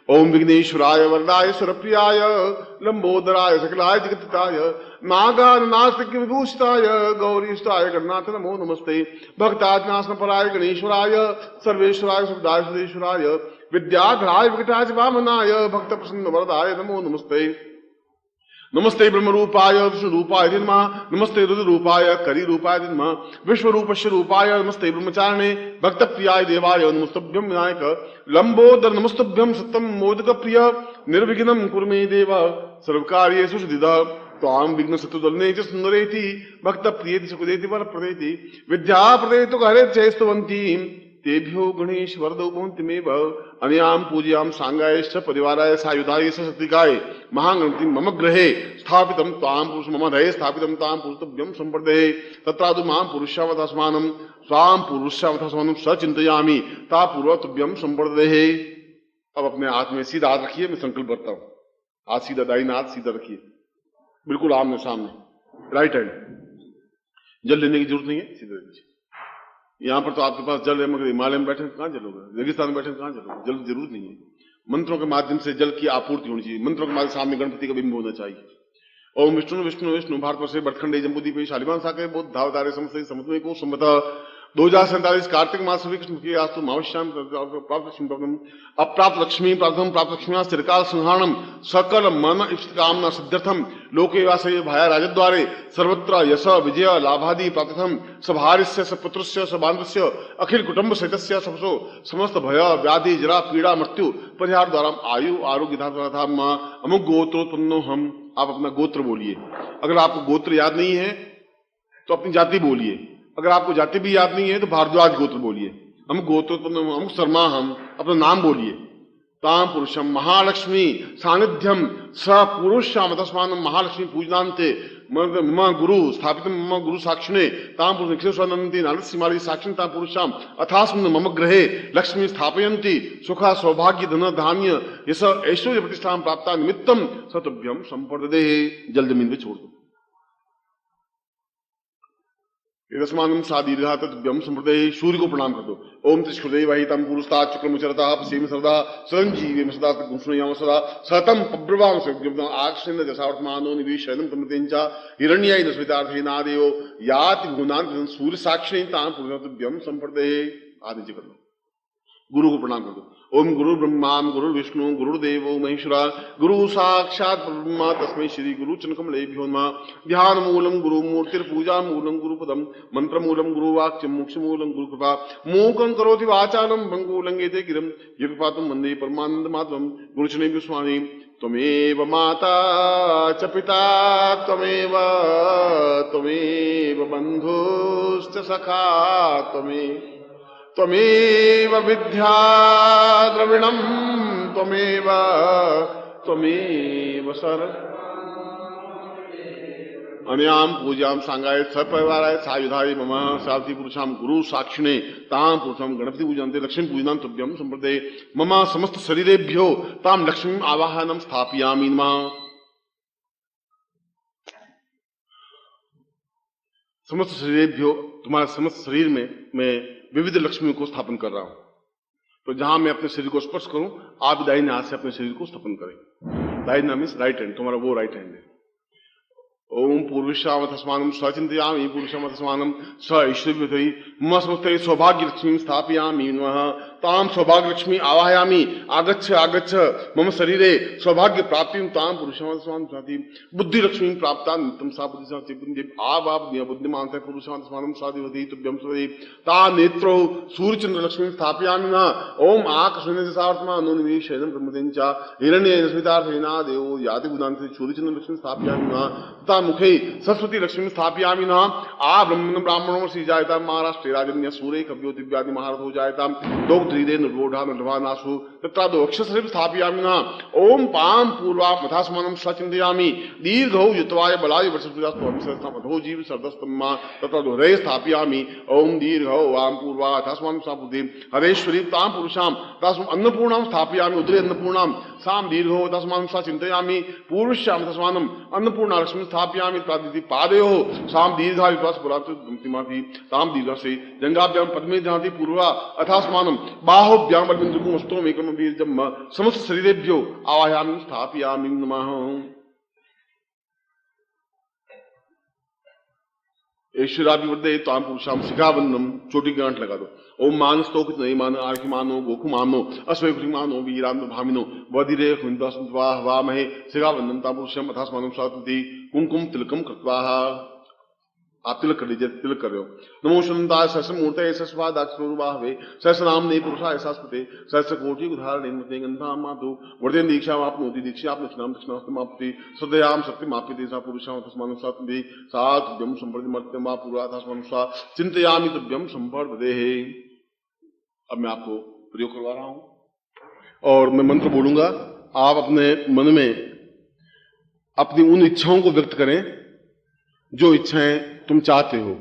ओम विघ्नेश्वराय वरदाय सुरप्रियाय लंबोदराय सकलाय जगत्ताय नागानास्तिक विभूषिताय गौरीष्टाय गणनाथ नमो नमस्ते। भक्ताजनासन पराय गणेश्वराय सर्वेश्वराय सुखदाय सुदेश्वराय विद्याधराय विकटाय वामनाय भक्त प्रसन्न वरदाय नमो नमस्ते। नमस्ते ब्रह्म रूपाय विष्णु रूपाय नमः। नमस्ते रुद्र रूपाय करी रूपाय नमः। विश्व रूपस्य रूपाय नमस्ते ब्रह्मचारिणे भक्त प्रियाय देवाय नमस्तभ्यं विनायक लंबोदर नमस्तभ्यं सत्यम मोदक प्रिय निर्विघ्नं कुरु मे देव सर्वकार्येषु सिद्धिदा त्वां विघ्न शत्रुदलने च सुंदरेति भक्त प्रियेति सुखदेति वरप्रदेति विद्या प्रदेतु हरे चैस्तवन्ती तेभ्यो गणेश वरदौ भवन्तिमेव अनयां पूज्यां सांगायश्च परिवाराय सायुधाय सत्तिकाय महागणपति मम गृहे स्थापितं तां पुरुष मम हृदये स्थापितं तां पुरुषतभ्यं संप्रदये तत्रादु मां पुरुषावतास्मानं स्वां पुरुषावतास्मानं सचिन्तयामि ता पूर्वतभ्यं संप्रदये। अब अपने हाथ में सीधा हाथ रखिए, मैं संकल्प करता हूं। हाथ सीधा, दाहिना हाथ सीधा रखिए, बिल्कुल आमने सामने, राइट हैंड। जल लेने की जरूरत नहीं है, सीधा रखिए। यहाँ पर तो आपके पास जल है, मगर हिमालय में बैठे कहां जल होगा, रेगिस्तान में बैठे कहां जल होगा, जल की जरूरत नहीं है। मंत्रों के माध्यम से जल की आपूर्ति होनी चाहिए। मंत्रों के माध्यम सामने गणपति का बिंब होना चाहिए। ओम विष्णु विष्णु विष्णु भारतवर्षे बटखंडे जम्बूद्वीपे शालिवान साके बौद्ध धावतारे समस्ते समुद्र को संवत 2047 कार्तिक मास कृष्ण की आस्तु मावश्याम प्राप्त लक्ष्मी अप्राप्त लक्ष्मी प्राप्तम प्राप्त लक्ष्मी चिरकाल संहारणम सकल मन इष्ट कामना सिद्ध्यर्थम लोके वासे भाया राजद्वारे सर्वत्र यश विजय लाभादि प्राप्तम सभार्यस्य सपुत्रस्य सबान्धस्य अखिल कुटुंब सहितस्य सबसो समस्त भय व्याधि जरा पीड़ा मृत्यु परिहार द्वारा आयु आरोग्य धाता अमुक गोत्रोत्पन्नो हम। आप अपना गोत्र बोलिए। अगर आपको गोत्र याद नहीं है तो अपनी जाति बोलिए। अगर आपको जाति भी याद नहीं है तो भारद्वाज गोत्र बोलिए। हम गोत्रोत्पन्न हम शर्मा, हम अपना नाम बोलिए। ताम पुरुषम महालक्ष्मी सानिध्यम स पुरुषाम तस्मान महालक्ष्मी पूजनांते मम गुरु स्थापित मम गुरु साक्षिणे ताम पुरुषेश्वरनंदी नारसिमाली साक्षिण ताम पुरुषाम अथास्मिन् मम गृहे लक्ष्मी स्थापयन्ति सुखा सौभाग्य धन धान्य यश ऐश्वर्य प्रतिष्ठा प्राप्ता निमित्तम सतभ्यम संपर्दे। जल जमीन पे छोड़ दो। रसमानम सादीर्घा तद्भ्यम संप्रदय। सूर्य को प्रणाम कर दो। ओम तिष्कृदे वाहितम पुरुषता चक्रमुचरता पश्चिम सरदा सरंजीवी सदा गुंसुयाम सदा सतम पब्रवाम सज्ञम आक्षेण दशावर्तमानो निवेशयनम तमतेंचा हिरण्याय नस्मितार्थे नादेयो याति गुणान सूर्य साक्षी ताम पुरुषतभ्यम संप्रदय। आदि जी कर दो। गुरु को प्रणाम कर दो। ओम गुरु ब्रह्मा गुरु विष्णु गुरुदेवो महेश्वरा गुरु साक्षात ब्रह्मा तस्मै श्री गुरु चनकमलेभ्यो नमः। ध्यान मूलम गुरु मूर्तिर पूजा मूलम गुरुपदम मंत्र मूलम गुरु वाक्यम मोक्ष मूलम गुरु कृपा मूकं करोति वाचालम भंगो लंघेते गिरम युगपातम वंदे परमानंद माधवम गुरुचने विस्वामी। त्वमेव माता च पिता त्वमेव बंधुश्च सखा त्वमेव विद्या द्रविणम त्वमेव सर अनयाम पूज्याम सांगाय सपरिवाराय सायुधाय मम सारथी पुरुषाम गुरु साक्षिणे ताम पुरुषाम गणपति पूजन्ते लक्ष्मी पूजनां तुभ्यं संप्रदे। मम समस्त शरीरेभ्यो ताम लक्ष्मी आवाहनम स्थापयामि नमः। समस्त शरीरेभ्यो तुम्हारे समस्त शरीर में मैं विविध लक्ष्मी को स्थापन कर रहा हूं। तो जहां मैं अपने शरीर को स्पर्श करूं आप दाहिने हाथ से अपने शरीर को स्थापन करें। दाहिना मीन्स राइट हैंड, तुम्हारा वो राइट हैंड है। ओम पूर्विशावतस्मानं सचिन्तयामि पुरुषमतस्मानं स ऐश्वर्यवती मम समस्ते सौभाग्य लक्ष्मी स्थापयामि नमः। ताम सौभाग्य लक्ष्मी आवाहयामि आगच्छ आगच्छ मम शरीरे सौभाग्य प्राप्तिं ताम पुरुषमतस्मानं साति बुद्धि लक्ष्मी प्राप्ता नित्यं सा बुद्धि साति बुद्धि आवाप बुद्धिमान् पुरुषमतस्मानं साधिवती तुभ्यं स्वदे। ता नेत्रौ सूर्यचंद्र लक्ष्मी स्थापयामि नमः। ओम आकाशने सावर्तमानो निवेशयनं ब्रह्मतेंच हिरण्येन स्मितार्थेना देवो याति गुणान्ते सूर्यचंद्र लक्ष्मी स्थापयामि नमः। मुखे सरस्वती लक्ष्मी स्थापयामि नमः। आ ब्राह्मणो श्री जायता महाराष्ट्रे राजन्य सूर्य कव्यो दिव्यादि महारथ हो जायता दोग्धीरे निर्वोढ़ा निर्वानासु तत्रादो अक्षर स्थापयामि नमः। ओम पाम पूर्वा मथास्मानं सचिन्तयामि दीर्घौ युत्वाय बलाय वर्षस्पतिमधो जीव सर्दस्तम्मा तत्रादो हरे स्थापयामि। ओम दीर्घौ वाम पूर्वा मथास्मानं साबुद्धि हरेश्वरी ताम पुरुषाम तास्म अन्नपूर्णां स्थापयामि उदरे अन्नपूर्णां साम दीर्घो तस्मान् सा चिंतयामि पूर्वश्याम तस्मानम अन्नपूर्णा लक्ष्मी स्थापयामि प्रादिति पादयो साम दीर्घा विश्वास पुराति ताम दीर्घ से जंगाभ्याम पद्मे जहाति पूर्वा अथास्मानम बाहुभ्याम बलबिंदुकुम अस्तोम एकम बीजम समस्त शरीरेभ्यो आवाहयामि स्थापयामि नमः। ऐश्वर्याभिवृद्धे ताम पुरुषाम शिखाबंधम, चोटी गांठ लगा दो। ओम मान स्तोक नहीं मानो आर्खि मानो गोखु मानो अश्वय कुटी मानो वीरांत भामिनो वधिरे हुंदास्वाह वामहे शिखाबंधम ताम पुरुषम अथास्मानम स्वाति कुमकुम तिलकम कृत्वा। आप तिलक कर लीजिए, तिलक कर रहे हो। नमो शनंताय सहस्र मूर्ते सहस्वादाक्षरूपाहवे सहस्रनाम ने पुरुषाय शास्त्रते सहस्र कोटि उदाहरण मते गंधाम मातु वर्धन दीक्षा आपनोति दीक्षा आपने नाम दक्षिणास्तमाप्ति सदयाम सत्यमाप्यते सा पुरुषाम तस्मान् सात्मि सात्व्यम संवर्धि मर्त्यम पूरा तस्मान् सा चिंतयामि तुभ्यम संवर्धदेहि। अब मैं आपको प्रयोग करवा रहा हूं और मैं मंत्र बोलूंगा, आप अपने मन में अपनी उन इच्छाओं को व्यक्त करें जो इच्छाएं तुम चाहते हो,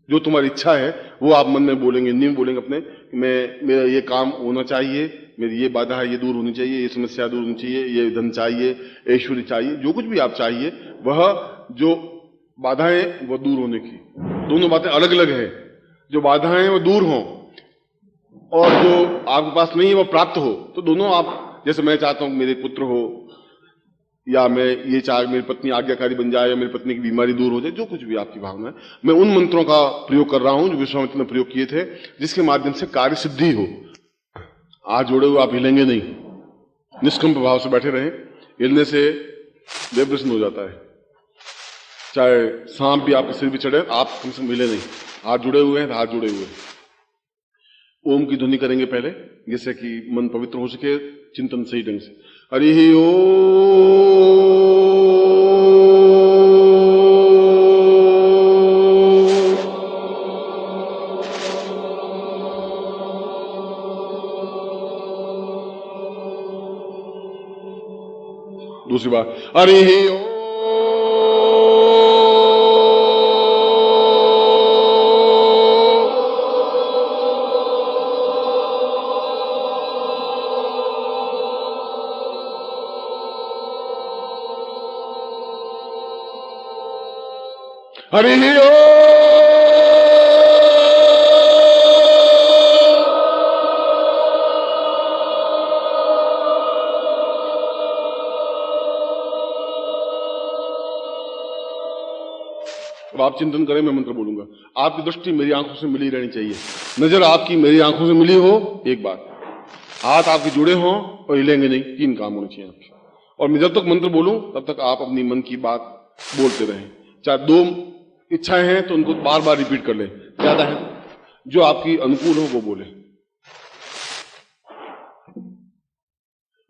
जो तुम्हारी इच्छा है वो आप मन में बोलेंगे, नहीं बोलेंगे अपने मेरा ये काम होना चाहिए, मेरी ये बाधा है ये दूर होनी चाहिए, ये समस्या दूर होनी चाहिए, ये धन चाहिए, ऐश्वर्य चाहिए, जो कुछ भी आप चाहिए वह जो बाधाएं वो दूर होने की। दोनों बातें अलग अलग है, जो बाधाएं वो दूर हों और जो आपके पास नहीं है वो प्राप्त हो, तो दोनों आप, जैसे मैं चाहता हूं मेरे पुत्र हो, या मैं ये चाह मेरी पत्नी आज्ञाकारी बन जाए, या मेरी पत्नी की बीमारी दूर हो जाए, जो कुछ भी आपकी भावना है, मैं उन मंत्रों का प्रयोग कर रहा हूं जो विश्वामित्र ने प्रयोग किए थे, जिसके माध्यम से कार्य सिद्धि हो। आज जोड़े हुए आप हिलेंगे नहीं, निष्कंप भाव से बैठे रहें, हिलने से देव प्रसन्न हो जाता है। चाहे सांप भी आपके सिर भी चढ़े, आप कम से कम हिले नहीं, हाथ जुड़े हुए हैं, हाथ जुड़े हुए हैं। ओम की ध्वनि करेंगे पहले, जिससे कि मन पवित्र हो सके चिंतन सही ढंग से। हरि ओम। दूसरी बार हरि ओम। हरि ओम। अब आप चिंतन करें, मैं मंत्र बोलूंगा, आपकी दृष्टि मेरी आंखों से मिली रहनी चाहिए, नजर आपकी मेरी आंखों से मिली हो, एक बात, हाथ आपके जुड़े हों और हिलेंगे नहीं, 3 काम होने चाहिए आपके। और मैं जब तक मंत्र बोलूं तब तक आप अपनी मन की बात बोलते रहें। चाहे 2 इच्छाएं हैं तो उनको बार बार रिपीट कर लें, ज्यादा है जो आपकी अनुकूल हो वो बोले।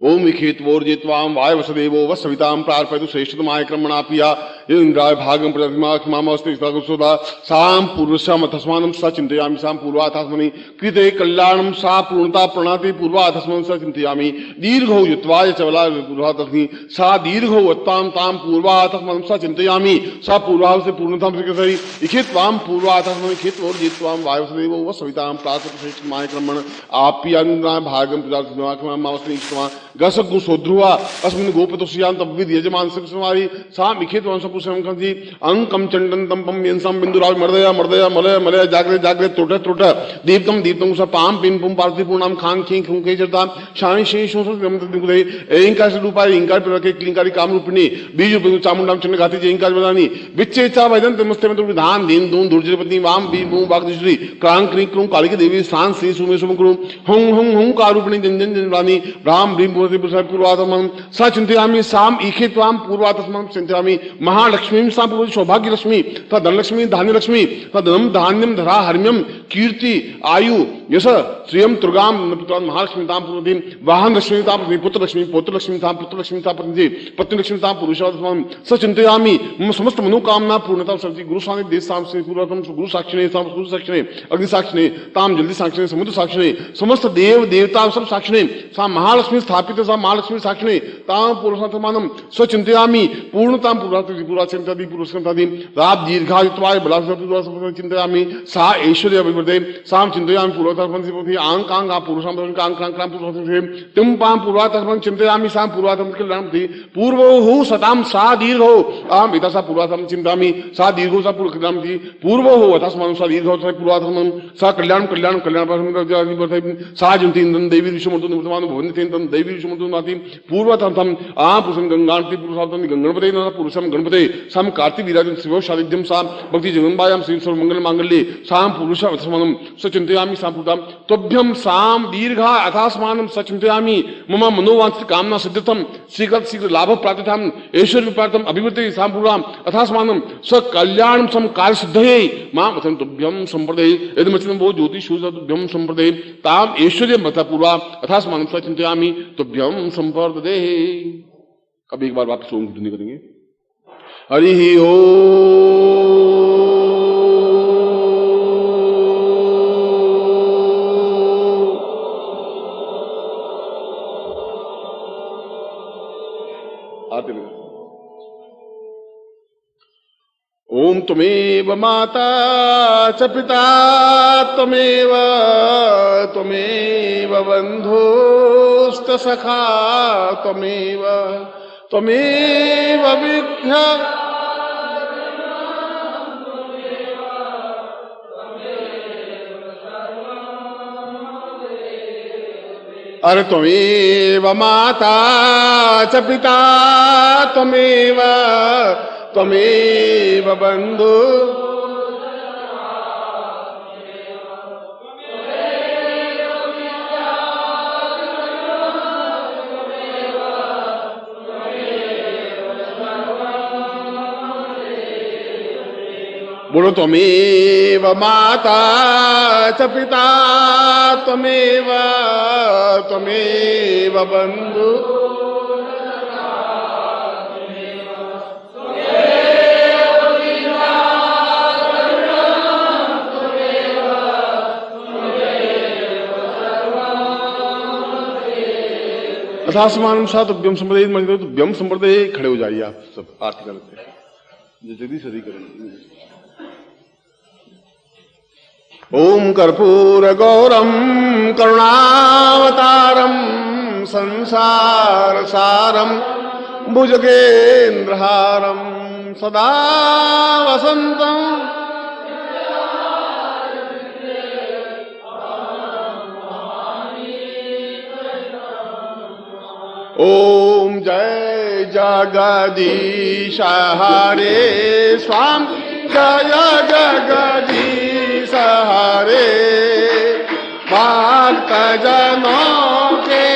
ओम विखेत्वोर्जित्वाम वाय वसुदेवो वसविताम प्रार्पयतु श्रेष्ठतमाय क्रमणापिया इंद्राय भागम प्रतिमास्तिदा साम पूर्वस्याम तस्मानं स चिंतयामि साम पूर्वाथस्मनि कृते कल्याणम सा पूर्णता प्रणाति पूर्वाथस्मनं स चिंतयामि दीर्घो युत्वाय चवला पूर्वाथस्मि सा दीर्घो वत्ताम ताम पूर्वाथस्मनं स चिंतयामि सा पूर्वाथ से पूर्णता सही इखित्वाम पूर्वाथस्मनि खित्वोर्जित्वाम वाय वसुदेवो वसविताम प्रार्पयतु श्रेष्ठतमाय क्रमण आप्या इंद्राय भागम प्रतिमास्तिदा गसगु सोध्रुवा अस्मिन् गोपतुष्यां तब्विद यजमान सकुमारी साम इखित वंशपुषम कंजी अंकम चंडन तंपम यंसम बिंदुराव मर्दया मर्दया मलय मलय जागरे जागरे त्रोट त्रोट दीप्तम दीप्तम स पाम पिन पुम पार्थि पूर्णाम खांग खीं खुं के जरता शानि शे शो सो दिगुदे एंकार से रूपाय इंकार प्रके क्लिंकारी काम रूपिणी बीज चामुंडाम चंड घाती जे इंकार बदानी विच्चे इच्छा भजन तमस्ते में तो धान दीन दून दुर्जयपति वाम बी बू बागदश्री क्रांग क्रीं क्रूं कालिकी देवी शान श्री सुमे सुम क्रूं हुं हुं हुं कारूपिणी जन जन रानी राम ब्रीम पूर्वातम सा चिंतयामि साम ईखित्वाम पूर्वातस्मं चिंतयामि महालक्ष्मी सा पूर्व सौभाग्य लक्ष्मी सा धनलक्ष्मी धान्य लक्ष्मी सा धनम धान्यम धरा हर्म्यम कीर्ति आयु यश श्रियम तुर्गाम महालक्ष्मीताम पूर्वधीम वाहन लक्ष्मीताम पुत्र लक्ष्मीताम पुत्र लक्ष्मीता पत्नी पत्नी लक्ष्मीताम पुरुषातस्मं स चिंतयामि समस्त मनोकामना पूर्णता सर्वि गुरु सानि देश साम से पूर्वतम गुरु साक्षिणे साम गुरु साक्षिणे अग्नि साक्षिणे ताम जल्दी साक्षिणे समुद्र साक्षिणे समस्त देव देवता सब साक्षिणे सा महालक्ष्मी स्थापित सा महालक्ष्मी साक्षिणे ताम पुरुषात्मानं स चिंतयामि पूर्णताम पूर्वा चिंतादि पुरुषादि रात दीर्घायुत्वाय बलासुर चिंतयामि सा ऐश्वर्य अभिवृद्धे साम चिंतयामि पूर्वतम पूर्वतस्मन्ति आंकांगा पुरुषं आंकांकां पुरुषं तिम पां पूर्वातस्मन् चिन्तयामि सां पूर्वातम क्रीडामि पूर्वो सतां सा दीर्घो अहम इतसा पूर्वातम चिन्तामि सा दीर्घो सा क्रीडामि पूर्वो तस्मान् सा दीर्घो सा पूर्वातम सा कल्याण कल्याण कल्याण सा जंती देवी ऋषिमर्तो निवर्तमान भवन्ति तम देवी ऋषिमर्तो नाति पूर्वतम आ पुरुषं गंगांति पुरुषार्थं गणपते न पुरुषं गणपते साम कार्तिक विराजन शिव सानिध्यम सा भक्ति जगन्मायां श्री सर्वमंगल मांगल्ये साम पुरुष वत्समनं सचिन्तयामि साम्पुतां तोभ्यं साम दीर्घा अथास्मानं सचिन्तयामि मम मनोवांछित कामना सिद्ध्यर्थं शीघ्र लाभ प्राप्तिथां ऐश्वर्य प्राप्तम् अभिवृद्धि साम्पुराम अथास्मानं स कल्याणं सम कार्य सिद्धये मां वचन तुभ्यं संप्रदे यदमचिनं वो ज्योतिषो तुभ्यं संप्रदे ताम ऐश्वर्य मता पूर्वा अथास्मानं सचिन्तयामि तुभ्यं संप्रदे। अब एक बार वापस ओम की ध्वनि करेंगे। हरि ओम। ओम त्वमेव माता च पिता त्वमेव बन्धुश्च सखा त्वमेव विद्या अरे त्वमेव माता च पिता त्वमेव बन्धु बोलो त्वमेव माता च पिता त्वमेव बन्धु अथास्मानं सा तुभ्यं संप्रदे मणि तुभ्यं संप्रदे। खड़े हो जाइए आप सब आरती करते हैं जल्दी सदी करेंगे। ओम कर्पूर गौरम करुणावतारम संसार सारम भुजगेन्द्रहारम सदा वसंतम ओम जय जगदीश हरे स्वामी जय जगदीश हरे भक्त जनों के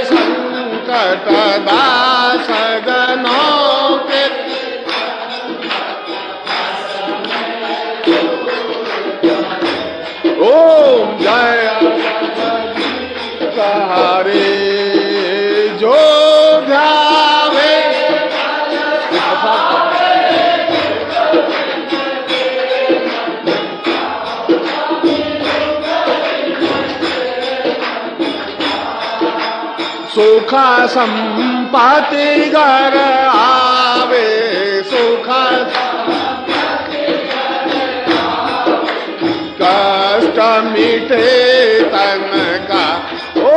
संकट दास जनों के ओम जय जगदीश हरे जो ध्यावे सुख संपत्ति घर आवे सुख कष्ट मिटे तन का ओ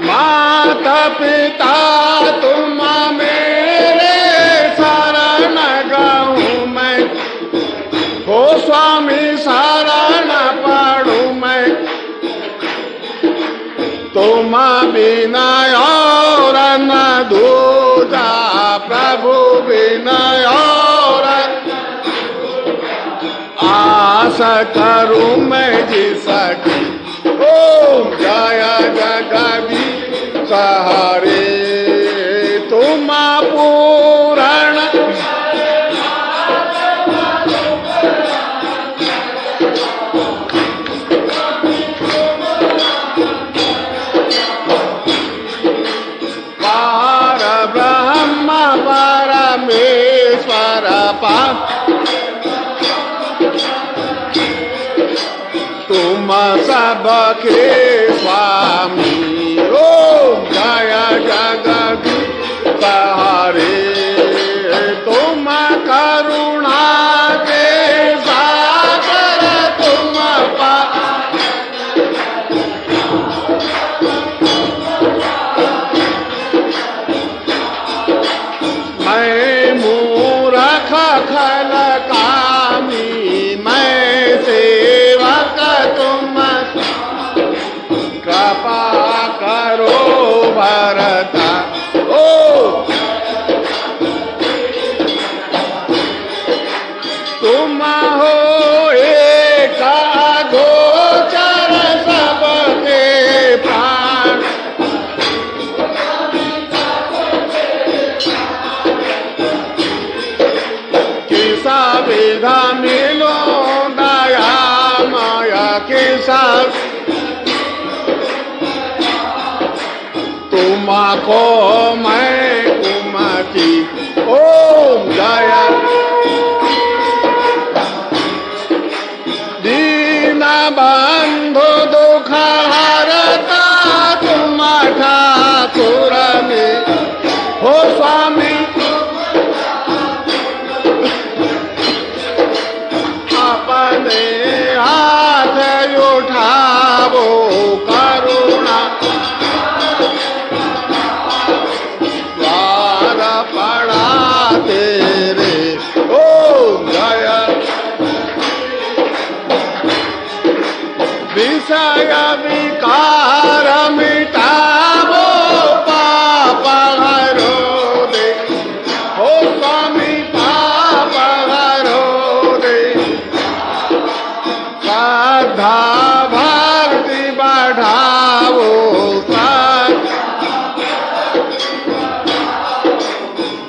माता पिता तुम मेरे शरण गाऊं मैं हो स्वामी शरण पढ़ूं मैं तुम बिना और न दूजा प्रभु बिना और आस करूं मैं जिसकी ओम जय जगदीश हरे तुम पूरण पार ब्रह्म परमेश्वर तुम सबके स्वामी ओम जय जगदीश हरे तुम करुणा के ब्रह्मा को मैं कुमति ओम जय दीन बंधु दुख हरता तुम ठाकुर में हो स्वामी अपने हाथ उठावो करुणा द्वार पड़ा तेरे ओम जय विषय विकार मिटावो पाप हरो दे हो स्वामी पाप हरो दे श्रद्धा भक्ति बढ़ावो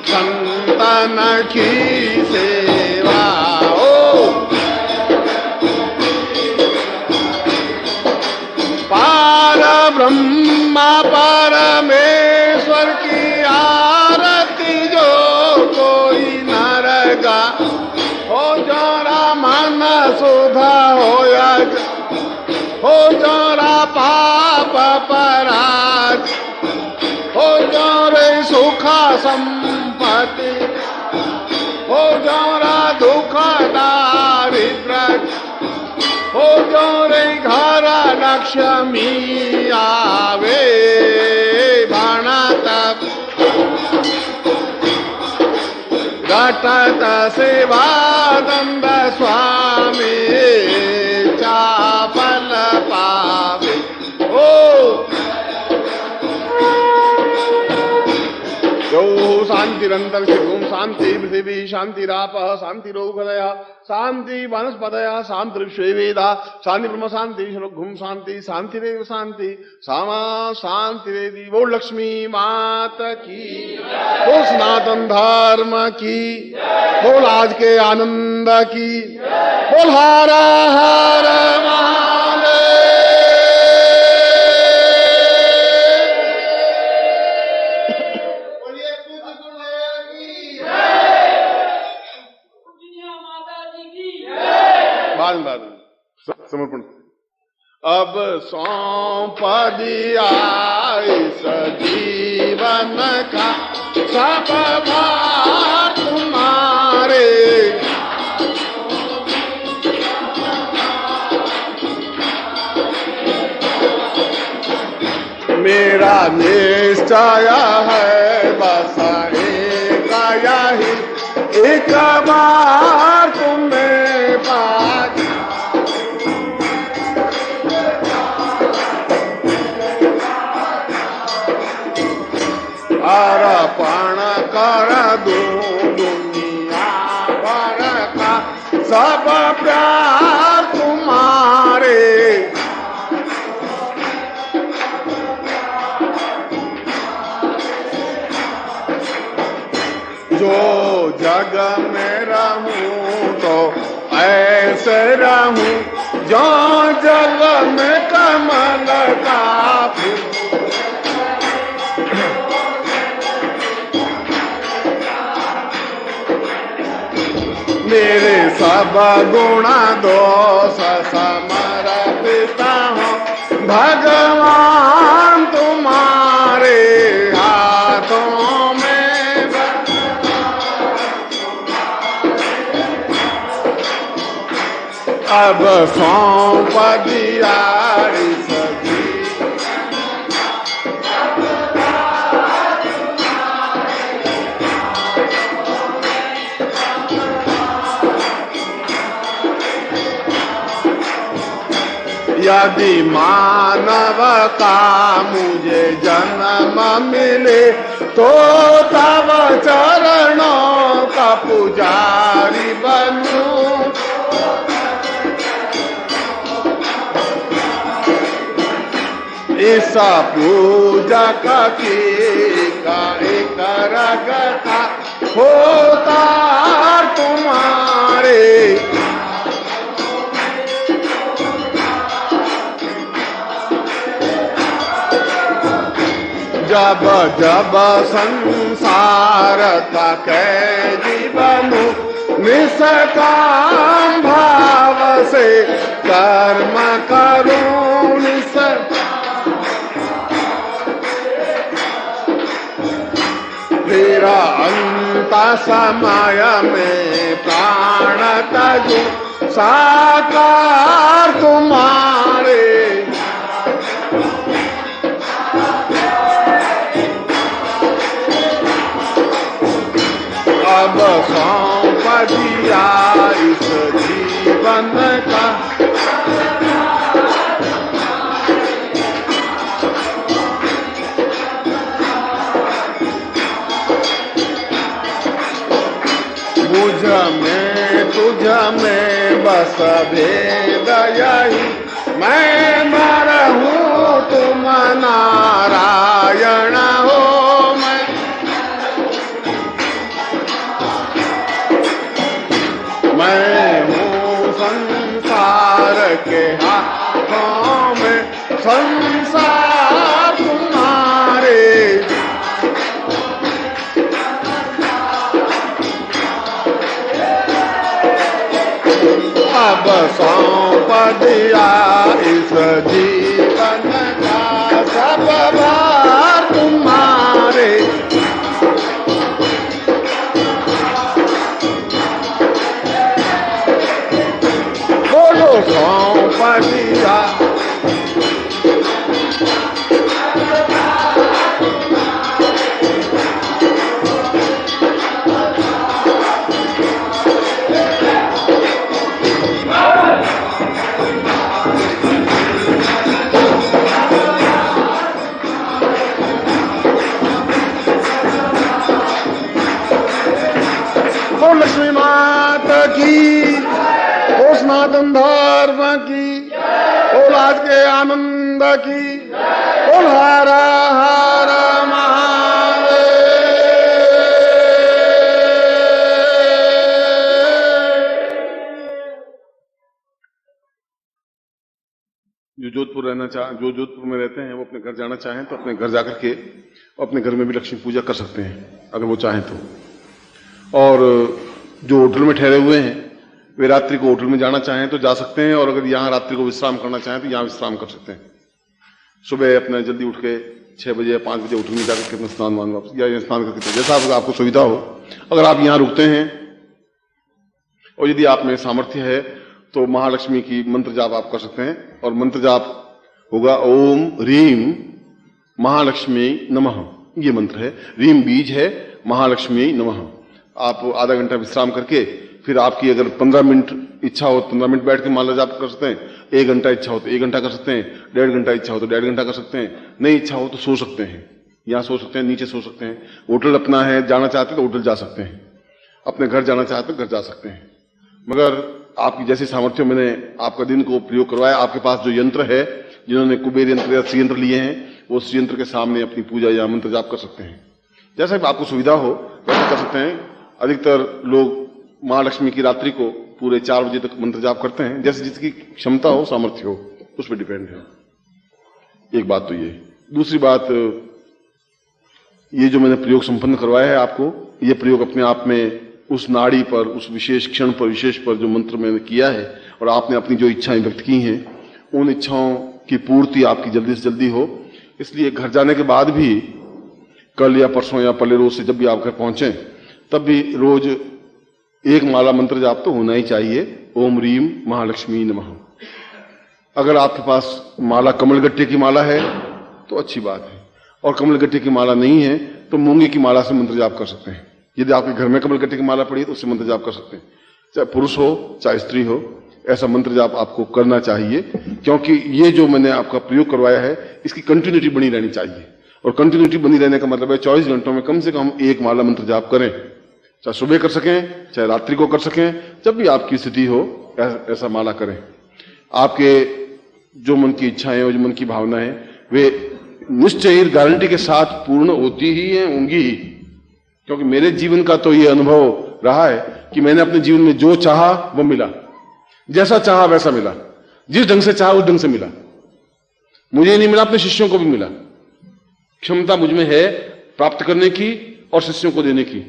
संतन की सेवा पार ब्रह्मा परमेश्वर की आरती जो कोई नरगा हो जोरा मन सुधा हो जोरा पाप पराज हो जोरे सुख संपत्ति हो जोरा दुख दारिद्र हो जोरे घर लक्ष्मी आवे भणत घटत सेवानंद स्वामी चापल पावे ओ जो शांतिरंतर शिवम शांति पृथ्वी शांतिराप शांतिरोगदय शांति वनस्पतय शांति वेदा शांति ब्रह्म शांति घुम शांति शांतिरेव शांति सामा शांतिरेदी वो लक्ष्मी मात की वो सनातन धर्म की बोल आज के आनंद की बोल हर हर महादेव समर्पण अब सौंप दिया इस जीवन का सब भार तुम्हारे मेरा निश्चय है बस एक यही एक बार तुम्हें पास अर्पण कर दो दुनिया भर का सब प्यार तुम्हारे जो जग में रहूं तो ऐसे रहूं जो जग में कमल का फूल मेरे सब गुणा दोष समर्पित हो भगवान तुम्हारे हाथों में अब सौंप दिया इस यदि मानव का मुझे जन्म मिले तो तब चरणों का पुजारी बनूं इस पूजक की एक रगता होता तुम्हारे जब जब संसार का कैदी बनूं, निष्काम भाव से कर्म करूं, फिर अंत समय में प्राण तजूं, साकार तुम्हारे। अब सौंप दिया इस जीवन का, मुझ में तुझ में बस भेद यही, मैं नर हूँ तुम नारायण हो। मैं हूँ संसार के हाथों में, संसार तुम्हारे। अब सौंप दिया इस जीवन का सब भार तुम्हारे। बोलो सौंप दिया, लक्ष्मी माता की, ओ सनातन धर्म की, ओ राज के आनंद की, ओ हर हर महादेव। जो जोधपुर रहना चाहे, जो जोधपुर में रहते हैं, वो अपने घर जाना चाहें तो अपने घर जाकर के अपने घर में भी लक्ष्मी पूजा कर सकते हैं अगर वो चाहें तो। और जो होटल में ठहरे हुए हैं वे रात्रि को होटल में जाना चाहें तो जा सकते हैं, और अगर यहाँ रात्रि को विश्राम करना चाहें तो यहाँ विश्राम कर सकते हैं। सुबह अपने जल्दी उठ के 6 बजे या 5 बजे होटल में जाकर के अपना स्नान मान वापस या स्नान करके, जैसा आपको सुविधा हो। अगर आप यहाँ रुकते हैं और यदि आप में सामर्थ्य है तो महालक्ष्मी की मंत्र जाप आप कर सकते हैं, और मंत्र जाप होगा ओम रीम महालक्ष्मी नमः। ये मंत्र है, रीम बीज है, महालक्ष्मी नमः। आप आधा घंटा विश्राम करके फिर आपकी अगर 15 मिनट इच्छा हो 15 मिनट बैठ के माला जाप कर सकते हैं, 1 घंटा इच्छा हो तो 1 घंटा कर सकते हैं, 1.5 घंटा इच्छा हो तो 1.5 घंटा कर सकते हैं, नहीं इच्छा हो तो सो सकते हैं, यहाँ सो सकते हैं, नीचे सो सकते हैं। होटल अपना है, जाना चाहते हैं तो होटल जा सकते हैं, अपने घर जाना चाहते हैं घर जा सकते हैं। मगर आपकी जैसी सामर्थ्य, मैंने आपका दिन को प्रयोग करवाया। आपके पास जो यंत्र है, जिन्होंने कुबेर यंत्र या श्री यंत्र लिए हैं, वो श्री यंत्र के सामने अपनी पूजा या मंत्र जाप कर सकते हैं। जैसा भी आपको सुविधा हो वैसा कर सकते हैं। अधिकतर लोग महालक्ष्मी की रात्रि को पूरे 4 बजे तक मंत्र जाप करते हैं, जैसे जिसकी क्षमता हो, सामर्थ्य हो, उस पर डिपेंड है। एक बात तो ये। दूसरी बात, ये जो मैंने प्रयोग संपन्न करवाया है आपको, ये प्रयोग अपने आप में उस नाड़ी पर, उस विशेष क्षण पर, विशेष पर जो मंत्र मैंने किया है, और आपने अपनी जो इच्छाएं व्यक्त की हैं, उन इच्छाओं की पूर्ति आपकी जल्दी से जल्दी हो। इसलिए घर जाने के बाद भी कल या परसों या पहले रोज से जब भी आप घर पहुंचे तब भी रोज एक माला मंत्र जाप तो होना ही चाहिए, ओम रीम महालक्ष्मी नमः। अगर आपके पास माला कमलगट्टे की माला है तो अच्छी बात है, और कमलगट्टे की माला नहीं है तो मूंगे की माला से मंत्र जाप कर सकते हैं। यदि आपके घर में कमलगट्टे की माला पड़ी है तो उससे मंत्र जाप कर सकते हैं, चाहे पुरुष हो चाहे स्त्री हो, ऐसा मंत्र जाप आपको करना चाहिए। क्योंकि ये जो मैंने आपका प्रयोग करवाया है इसकी कंटिन्यूटी बनी रहनी चाहिए, और कंटिन्यूटी बनी रहने का मतलब है 24 घंटों में कम से कम एक माला मंत्र जाप करें, चाहे सुबह कर सकें चाहे रात्रि को कर सकें, जब भी आपकी स्थिति हो ऐसा माला करें। आपके जो मन की इच्छाएं और जो मन की भावनाएं वे निश्चय गारंटी के साथ पूर्ण होती ही हैं, होंगी ही। क्योंकि मेरे जीवन का तो ये अनुभव रहा है कि मैंने अपने जीवन में जो चाहा वो मिला, जैसा चाहा वैसा मिला, जिस ढंग से चाहा उस ढंग से मिला। मुझे नहीं मिला, अपने शिष्यों को भी मिला। क्षमता मुझ में है प्राप्त करने की और शिष्यों को देने की।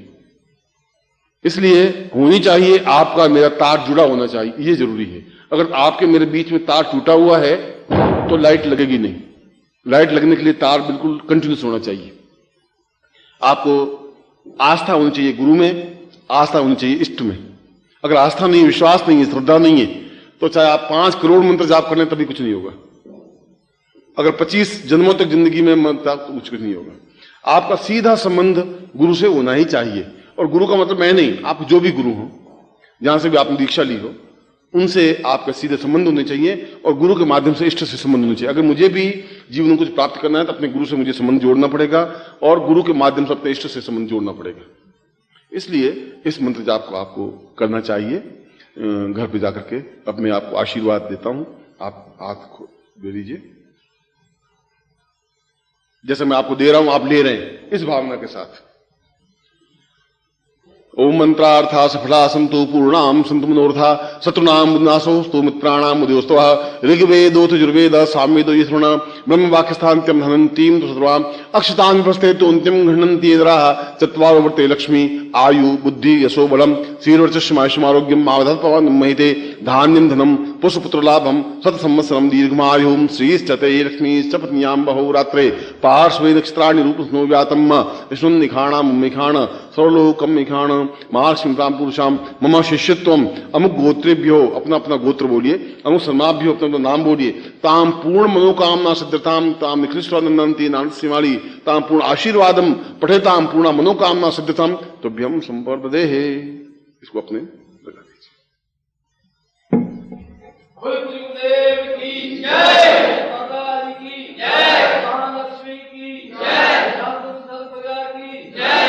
इसलिए होनी चाहिए, आपका मेरा तार जुड़ा होना चाहिए, ये जरूरी है। अगर आपके मेरे बीच में तार टूटा हुआ है तो लाइट लगेगी नहीं। लाइट लगने के लिए तार बिल्कुल कंटिन्यूस होना चाहिए। आपको आस्था होनी चाहिए गुरु में, आस्था होनी चाहिए इष्ट में। अगर आस्था नहीं, विश्वास नहीं है, श्रद्धा नहीं है, तो चाहे आप 5 करोड़ मंत्र जाप कर लें तभी कुछ नहीं होगा। अगर 25 जन्मों तक जिंदगी में मंत्र तो कुछ नहीं होगा। आपका सीधा संबंध गुरु से होना ही चाहिए। और गुरु का मतलब मैं नहीं, आप जो भी गुरु हो, जहां से भी आपने दीक्षा ली हो, उनसे आपका सीधे संबंध होने चाहिए और गुरु के माध्यम से इष्ट से संबंध होने चाहिए। अगर मुझे भी जीवन में कुछ प्राप्त करना है तो अपने गुरु से मुझे संबंध जोड़ना पड़ेगा और गुरु के माध्यम से अपने इष्ट से संबंध जोड़ना पड़ेगा। इसलिए इस मंत्र जाप को आपको करना चाहिए। घर पे जाकर के अपने आप को आशीर्वाद देता हूं। आप हाथ दे लीजिए, जैसे मैं आपको दे रहा हूं आप ले रहे हैं, इस भावना के साथ। ओम मंत्रार्था सफला संतो पूर्णाम संतु मनोरथा शत्रुनाम विनाशो स्तु मित्राणाम उदयोस्तव ऋग्वेदोथ यजुर्वेद सामवेदो ये श्रवण ब्रह्म वाक्यस्थान्त्यम धनंतीम तो सर्वाम अक्षतान प्रस्ते तो अंतिम घृणंती यद्राः चत्वारो वर्ते लक्ष्मी आयु बुद्धि यशो बलम श्रीर्वर्चस्मायुष्मारोग्यम मावधत् पवन महिते धान्यं धनम पुष्पपुत्र लाभम शत संवत्सरम दीर्घमायुः श्रीश्चते लक्ष्मीश्च पत्न्यां बहुरात्रे पार्श्वे नक्षत्राणि रूपस्नो व्यातम विष्णुं निखाणाम मिखाण सर्वलोकम मिखाण महालक्ष्मी प्राम पुरुषाम मम शिष्यत्वम अमुक गोत्रेभ्यो, अपना अपना गोत्र बोलिए, अमुक सर्माभ्यो अपना अपना नाम बोलिए, ताम पूर्ण मनोकामना सिद्धताम ताम निकृष्टानंदंती नानद सिमाली ताम पूर्ण आशीर्वादम पठेताम पूर्ण मनोकामना सिद्धताम तुभ्यम संपर्पदेहे। इसको अपने लगा दीजिए। गुरुदेव की जय, माता की जय, महालक्ष्मी की जय, सरपगा की जय।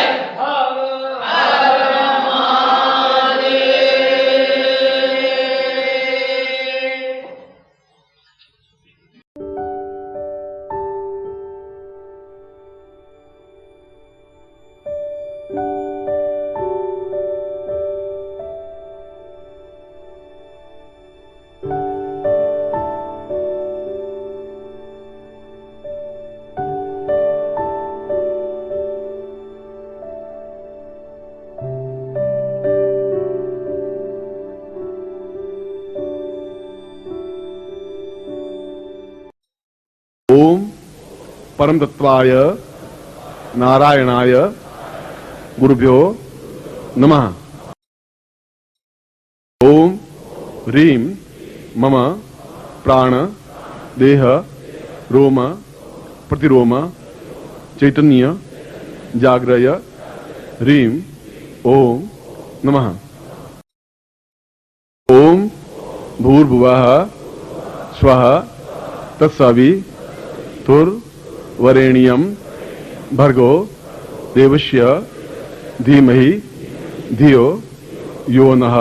ओम परम तत्वाय नारायणाय गुरुभ्यो नमः। ओम ह्रीं मम प्राण देह रोम प्रतिरोम चैतन्य जाग्रय ह्रीं ओम नमः। ओम भूर्भुवः स्वः तत्सवितुर्वरेण्यं भर्गो देवस्य धीमहि धियो यो नः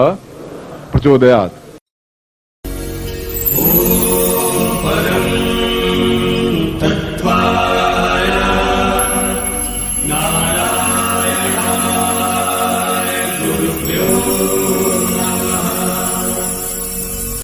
प्रचोदयात्।